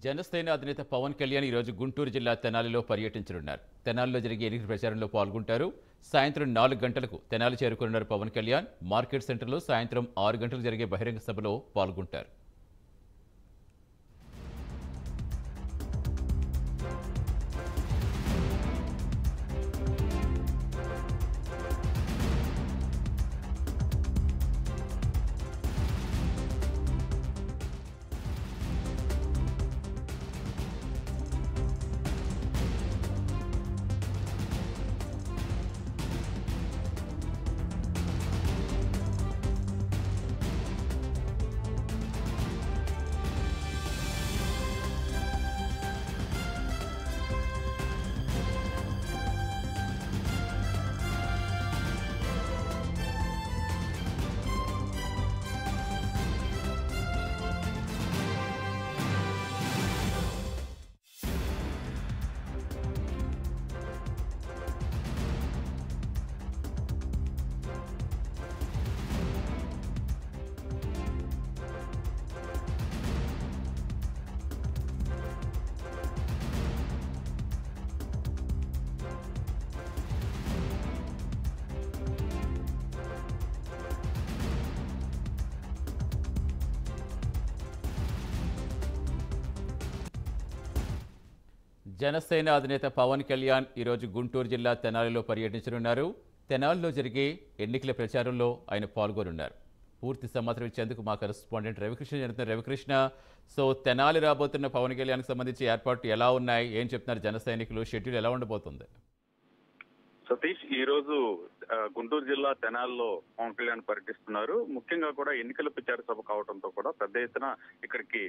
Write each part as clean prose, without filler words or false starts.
జనసేన అధినేత పవన్ కళ్యాణ్ ఈరోజు గుంటూరు జిల్లా తెనాలిలో పర్యటించనున్నారు. తెనాలిలో జరిగే ఎన్నికల ప్రచారంలో పాల్గొంటారు. సాయంత్రం 4 గంటలకు తెనాలి చేరుకున్నారు పవన్ కళ్యాణ్. మార్కెట్ సెంటర్లో సాయంత్రం 6 గంటలకు జరిగే బహిరంగ సభలో పాల్గొంటారు. జనసేన అధినేత పవన్ కళ్యాణ్ ఈరోజు గుంటూరు జిల్లా తెనాలిలో పర్యటించనున్నారు. తెనాలిలో జరిగే ఎన్నికల ప్రచారంలో ఆయన పాల్గొనున్నారు. పూర్తి సమాచారం ఇచ్చేందుకు మా కరెస్పాండెంట్ రవికృష్ణ జరుగుతున్నారు. రవికృష్ణ, తెనాలి రాబోతున్న పవన్ కళ్యాణ్కి సంబంధించి ఏర్పాట్లు ఎలా ఉన్నాయి, ఏం చెప్తున్నారు జన సైనికులు, షెడ్యూల్ ఎలా ఉండబోతుంది? సతీష్, ఈ రోజు గుంటూరు జిల్లా తెనాల్లో పవన్ కళ్యాణ్ పర్యటిస్తున్నారు. ముఖ్యంగా కూడా ఎన్నికల ప్రచార సభ కావడంతో కూడా పెద్ద ఎత్తున ఇక్కడికి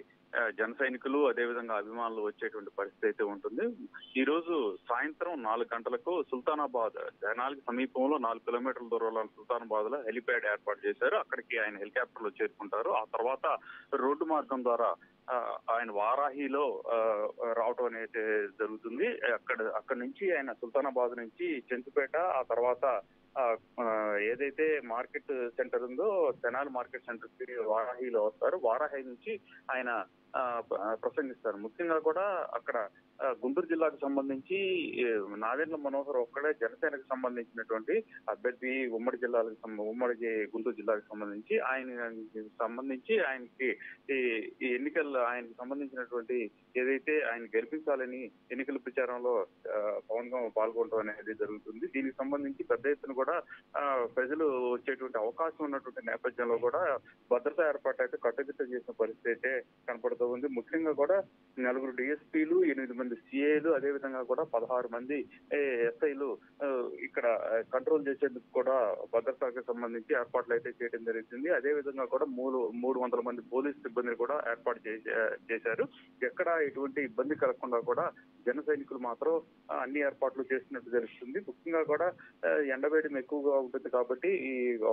జన సైనికులు అదేవిధంగా అభిమానులు వచ్చేటువంటి పరిస్థితి అయితే ఉంటుంది. ఈ రోజు సాయంత్రం 4 గంటలకు సుల్తానాబాద్, తెనాలికి సమీపంలో 4 కిలోమీటర్ల దూరంలో సుల్తానాబాద్ లో హెలిప్యాడ్ ఏర్పాటు చేశారు. అక్కడికి ఆయన హెలికాప్టర్ లో చేరుకుంటారు. ఆ తర్వాత రోడ్డు మార్గం ద్వారా ఆయన వారాహిలో రావటం అనేది జరుగుతుంది. అక్కడి నుంచి ఆయన సుల్తానాబాద్ నుంచి చెంచుపేట, ఆ తర్వాత ఏదైతే మార్కెట్ సెంటర్ ఉందో తెనాలి మార్కెట్ సెంటర్ కి వారాహిలో వస్తారు. వారాహి నుంచి ఆయన ప్రసంగిస్తారు. ముఖ్యంగా కూడా అక్కడ గుంటూరు జిల్లాకు సంబంధించి నాదెండ్ల మనోహర్ ఒక్కడే జనసేనకు సంబంధించినటువంటి అభ్యర్థి. ఉమ్మడి గుంటూరు జిల్లాకు సంబంధించి ఆయనకి ఈ ఎన్నికల్లో ఆయనకు సంబంధించినటువంటి ఏదైతే ఆయన గెలిపించాలని ఎన్నికల ప్రచారంలో పవన్ గా పాల్గొనడం అనేది జరుగుతుంది. దీనికి సంబంధించి పెద్ద ఎత్తున కూడా ప్రజలు వచ్చేటువంటి అవకాశం ఉన్నటువంటి నేపథ్యంలో కూడా భద్రతా ఏర్పాటు అయితే కట్టుదిట్టం చేసిన పరిస్థితి అయితే కనపడుతూ ఉంది. ముఖ్యంగా కూడా 4 డిఎస్పీలు, 8 మంది సిఐలు, అదేవిధంగా కూడా 16 మంది ఎస్ఐలు ఇక్కడ కంట్రోల్ చేసేందుకు కూడా భద్రతకు సంబంధించి ఏర్పాట్లు అయితే చేయడం జరుగుతుంది. అదేవిధంగా కూడా 300 మంది పోలీసు సిబ్బందిని కూడా ఏర్పాటు చేశారు. ఎక్కడ ఎటువంటి ఇబ్బంది కలగకుండా కూడా జన సైనికులు మాత్రం అన్ని ఏర్పాట్లు చేస్తున్నట్టు తెలుస్తుంది. ముఖ్యంగా కూడా ఎండవేయడం ఎక్కువగా ఉంటుంది కాబట్టి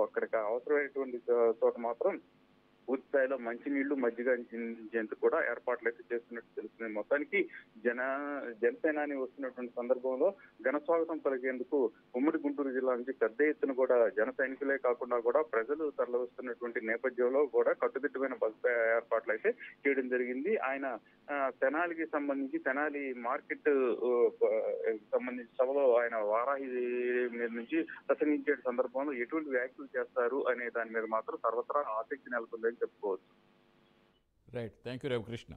అక్కడికి అవసరమైనటువంటి చోట మాత్రం పూర్తి స్థాయిలో మంచినీళ్లు, మజ్జిగ అందించేందుకు కూడా ఏర్పాట్లు అయితే చేస్తున్నట్టు తెలుస్తుంది. మొత్తానికి జనసేనాని వస్తున్నటువంటి సందర్భంలో ఘన స్వాగతం పలికేందుకు ఉమ్మడి గుంటూరు జిల్లా నుంచి పెద్ద ఎత్తున కూడా జన సైనికులే కాకుండా కూడా ప్రజలు తరలివస్తున్నటువంటి నేపథ్యంలో కూడా కట్టుదిట్టమైన భద్రతా ఏర్పాట్లు అయితే చేయడం జరిగింది. ఆయన తెనాలికి సంబంధించి తెనాలి మార్కెట్ సంబంధించి సభలో ఆయన వారాహి మీద నుంచి ప్రసంగించే సందర్భంలో ఎటువంటి వ్యాఖ్యలు చేస్తారు అనే దాని మీద మాత్రం సర్వత్రా ఆసక్తి నెలకొందని చెప్పుకోవచ్చు. Right, thank you Ravikrishna.